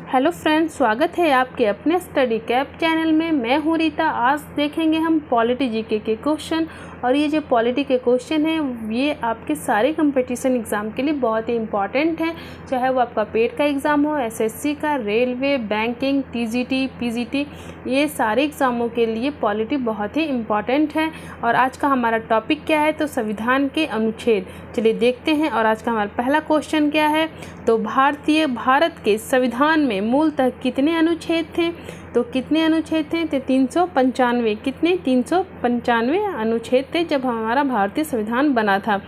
Hello friends, स्वागत है आपके अपने स्टडी कैप चैनल में। मैं हूँ रीता। आज देखेंगे हम पॉलिटी जीके के क्वेश्चन। और ये जो पॉलिटी के क्वेश्चन हैं ये आपके सारे कंपटीशन एग्ज़ाम के लिए बहुत ही इंपॉर्टेंट है, चाहे वो आपका पेट का एग्ज़ाम हो, एसएससी का, रेलवे, बैंकिंग, टीजीटी, पीजीटी, ये सारे एग्ज़ामों के लिए पॉलिटी बहुत ही इम्पॉर्टेंट है। और आज का हमारा टॉपिक क्या है, तो संविधान के अनुच्छेद। चलिए देखते हैं। और आज का हमारा पहला क्वेश्चन क्या है, तो भारत के संविधान में मूलतः कितने अनुच्छेद थे। तो कितने अनुच्छेद थे, तो 395। कितने, 395 अनुच्छेद थे जब हमारा भारतीय संविधान बना था।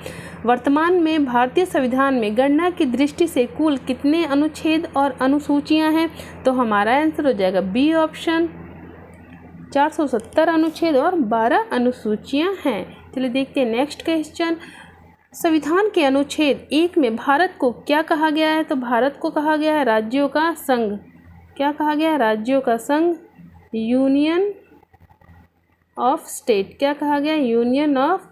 वर्तमान में भारतीय संविधान में गणना की दृष्टि से कुल कितने अनुच्छेद और अनुसूचियां हैं, तो हमारा आंसर हो जाएगा बी ऑप्शन, 470 अनुच्छेद और 12 अनुसूचियां हैं। चलिए देखते हैं नेक्स्ट क्वेश्चन। संविधान के अनुच्छेद 1 में भारत को क्या कहा गया है, तो भारत को कहा गया है राज्यों का संघ। क्या कहा गया है, राज्यों का संघ, यूनियन ऑफ स्टेट। क्या कहा गया, यूनियन ऑफ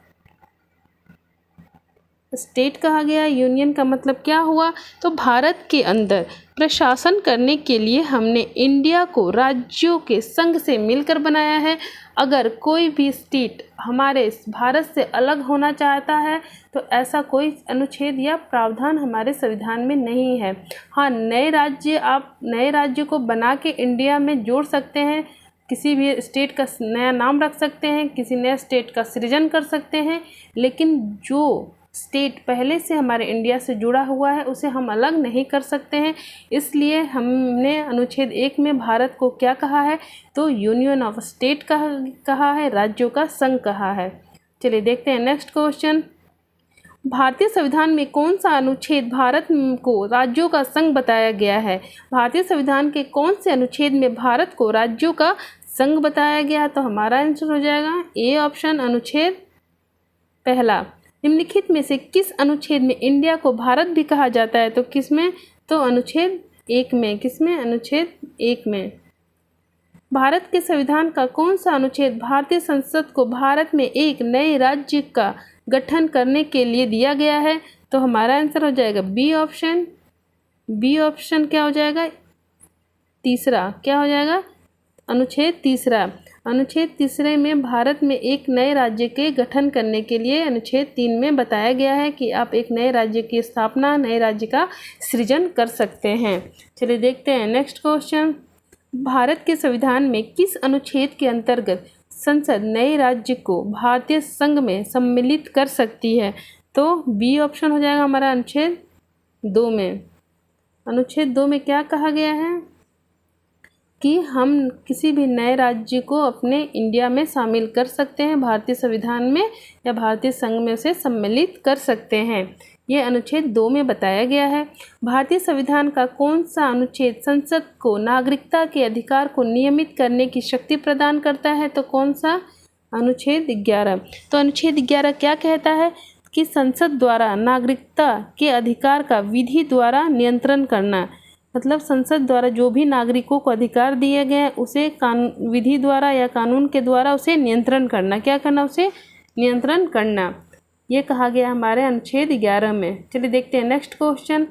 स्टेट कहा गया। यूनियन का मतलब क्या हुआ, तो भारत के अंदर प्रशासन करने के लिए हमने इंडिया को राज्यों के संघ से मिलकर बनाया है। अगर कोई भी स्टेट हमारे भारत से अलग होना चाहता है तो ऐसा कोई अनुच्छेद या प्रावधान हमारे संविधान में नहीं है। हाँ, आप नए राज्य को बना के इंडिया में जोड़ सकते हैं, किसी भी स्टेट का नया नाम रख सकते हैं, किसी नए स्टेट का सृजन कर सकते हैं, लेकिन जो स्टेट पहले से हमारे इंडिया से जुड़ा हुआ है उसे हम अलग नहीं कर सकते हैं। इसलिए हमने अनुच्छेद 1 में भारत को क्या कहा है, तो यूनियन ऑफ स्टेट कहा है, राज्यों का संघ कहा है। चलिए देखते हैं नेक्स्ट क्वेश्चन। भारतीय संविधान में कौन सा अनुच्छेद भारत को राज्यों का संघ बताया गया है। भारतीय संविधान के कौन से अनुच्छेद में भारत को राज्यों का संघ बताया गया है, तो हमारा आंसर हो जाएगा ए ऑप्शन, अनुच्छेद पहला। निम्नलिखित में से किस अनुच्छेद में इंडिया को भारत भी कहा जाता है, तो किसमें, तो अनुच्छेद 1 में। किसमें, अनुच्छेद 1 में। भारत के संविधान का कौन सा अनुच्छेद भारतीय संसद को भारत में एक नए राज्य का गठन करने के लिए दिया गया है, तो हमारा आंसर हो जाएगा बी ऑप्शन। बी ऑप्शन क्या हो जाएगा, तीसरा। क्या हो जाएगा, अनुच्छेद तीसरा। अनुच्छेद तीसरे में भारत में एक नए राज्य के गठन करने के लिए अनुच्छेद 3 में बताया गया है कि आप एक नए राज्य की स्थापना, नए राज्य का सृजन कर सकते हैं। चलिए देखते हैं नेक्स्ट क्वेश्चन। भारत के संविधान में किस अनुच्छेद के अंतर्गत संसद नए राज्य को भारतीय संघ में सम्मिलित कर सकती है, तो बी ऑप्शन हो जाएगा हमारा, अनुच्छेद 2 में। अनुच्छेद 2 में क्या कहा गया है कि हम किसी भी नए राज्य को अपने इंडिया में शामिल कर सकते हैं, भारतीय संविधान में या भारतीय संघ में उसे सम्मिलित कर सकते हैं। ये अनुच्छेद 2 में बताया गया है। भारतीय संविधान का कौन सा अनुच्छेद संसद को नागरिकता के अधिकार को नियमित करने की शक्ति प्रदान करता है, तो कौन सा, अनुच्छेद 11। तो अनुच्छेद 11 क्या कहता है कि संसद द्वारा नागरिकता के अधिकार का विधि द्वारा नियंत्रण करना। मतलब संसद द्वारा जो भी नागरिकों को अधिकार दिए गए हैं उसे विधि द्वारा या कानून के द्वारा उसे नियंत्रण करना। क्या करना, उसे नियंत्रण करना, ये कहा गया हमारे अनुच्छेद 11 में। चलिए देखते हैं नेक्स्ट क्वेश्चन।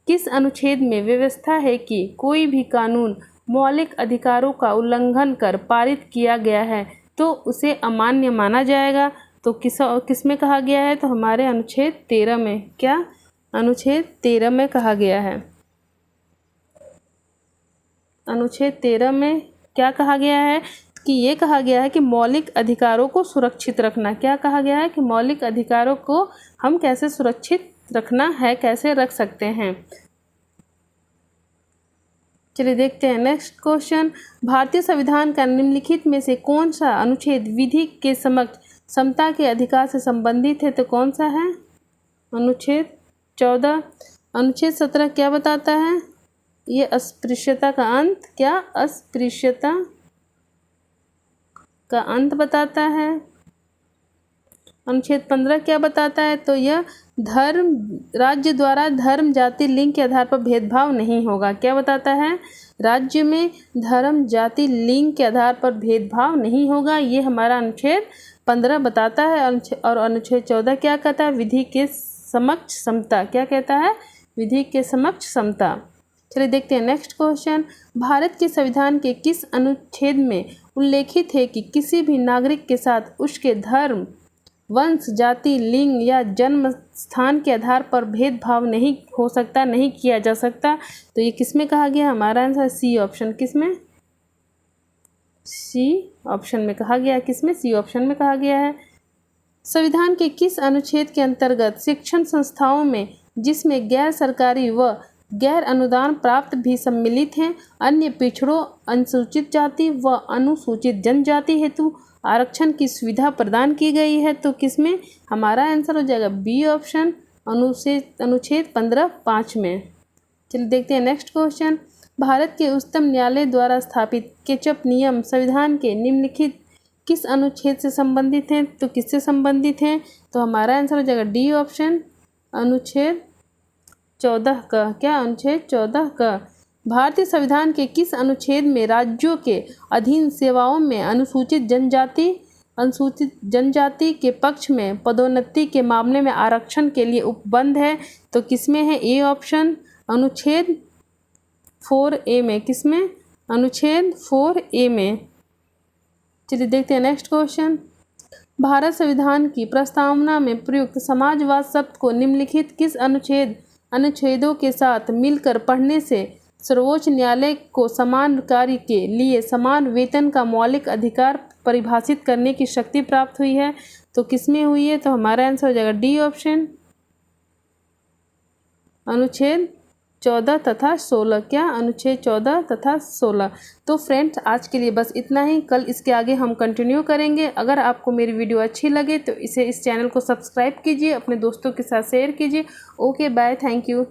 किस अनुच्छेद में व्यवस्था है कि कोई भी कानून मौलिक अधिकारों का उल्लंघन कर पारित किया गया है तो उसे अमान्य माना जाएगा, तो किस में कहा गया है, तो हमारे अनुच्छेद 13 में। क्या, अनुच्छेद 13 में कहा गया है। अनुच्छेद 13 में क्या कहा गया है कि ये कहा गया है कि मौलिक अधिकारों को सुरक्षित रखना। क्या कहा गया है कि मौलिक अधिकारों को हम कैसे सुरक्षित रखना है, कैसे रख सकते हैं। चलिए देखते हैं नेक्स्ट क्वेश्चन। भारतीय संविधान का निम्नलिखित में से कौन सा अनुच्छेद विधि के समक्ष समता के अधिकार से संबंधित है, तो कौन सा है, अनुच्छेद 14। अनुच्छेद 17 क्या बताता है, ये अस्पृश्यता का अंत, क्या, अस्पृश्यता का अंत बताता है। अनुच्छेद 15 क्या बताता है, तो यह राज्य द्वारा धर्म, जाति, लिंग के आधार पर भेदभाव नहीं होगा। क्या बताता है, राज्य में धर्म, जाति, लिंग के आधार पर भेदभाव नहीं होगा, ये हमारा अनुच्छेद 15 बताता है। और अनुच्छेद 14 क्या कहता है, विधि के समक्ष समता। क्या कहता है, विधि के समक्ष समता। चलिए देखते हैं नेक्स्ट क्वेश्चन। भारत के संविधान के किस अनुच्छेद में उल्लेखित है कि किसी भी नागरिक के साथ उसके धर्म, वंश, जाति, लिंग या जन्म स्थान के आधार पर भेदभाव नहीं हो सकता, नहीं किया जा सकता? तो ये किस में कहा गया? हमारा आंसर सी ऑप्शन। किस में? सी ऑप्शन में कहा गया है। किस में? सी ऑप्शन में कहा गया है। संविधान के किस अनुच्छेद के अंतर्गत शिक्षण संस्थाओं में, जिसमें गैर सरकारी व गैर अनुदान प्राप्त भी सम्मिलित हैं, अन्य पिछड़ों, अनुसूचित जाति व अनुसूचित जनजाति हेतु आरक्षण की सुविधा प्रदान की गई है? तो किसमें? हमारा आंसर हो जाएगा बी ऑप्शन, अनुच्छेद 15(5) में। चलिए देखते हैं नेक्स्ट क्वेश्चन। भारत के उच्चतम न्यायालय द्वारा स्थापित केचप नियम संविधान के निम्नलिखित किस अनुच्छेद से संबंधित हैं? तो किससे संबंधित हैं? तो हमारा आंसर हो जाएगा डी ऑप्शन, अनुच्छेद 14 का। क्या? अनुच्छेद 14 का। भारतीय संविधान के किस अनुच्छेद में राज्यों के अधीन सेवाओं में अनुसूचित जनजाति के पक्ष में पदोन्नति के मामले में आरक्षण के लिए उपबंध है? तो किसमें है? ए ऑप्शन, अनुच्छेद 4A में। किसमें? अनुच्छेद 4A में। चलिए देखते हैं नेक्स्ट क्वेश्चन। भारत संविधान की प्रस्तावना में प्रयुक्त समाजवाद शब्द को निम्नलिखित किस अनुच्छेदों के साथ मिलकर पढ़ने से सर्वोच्च न्यायालय को समान कार्य के लिए समान वेतन का मौलिक अधिकार परिभाषित करने की शक्ति प्राप्त हुई है? तो किसमें हुई है? तो हमारा आंसर हो जाएगा डी ऑप्शन, अनुच्छेद 14 तथा 16। क्या? अनुच्छेद 14 तथा 16। तो फ्रेंड्स, आज के लिए बस इतना ही। कल इसके आगे हम कंटिन्यू करेंगे। अगर आपको मेरी वीडियो अच्छी लगे तो इस चैनल को सब्सक्राइब कीजिए, अपने दोस्तों के साथ शेयर कीजिए। Okay bye, thank you.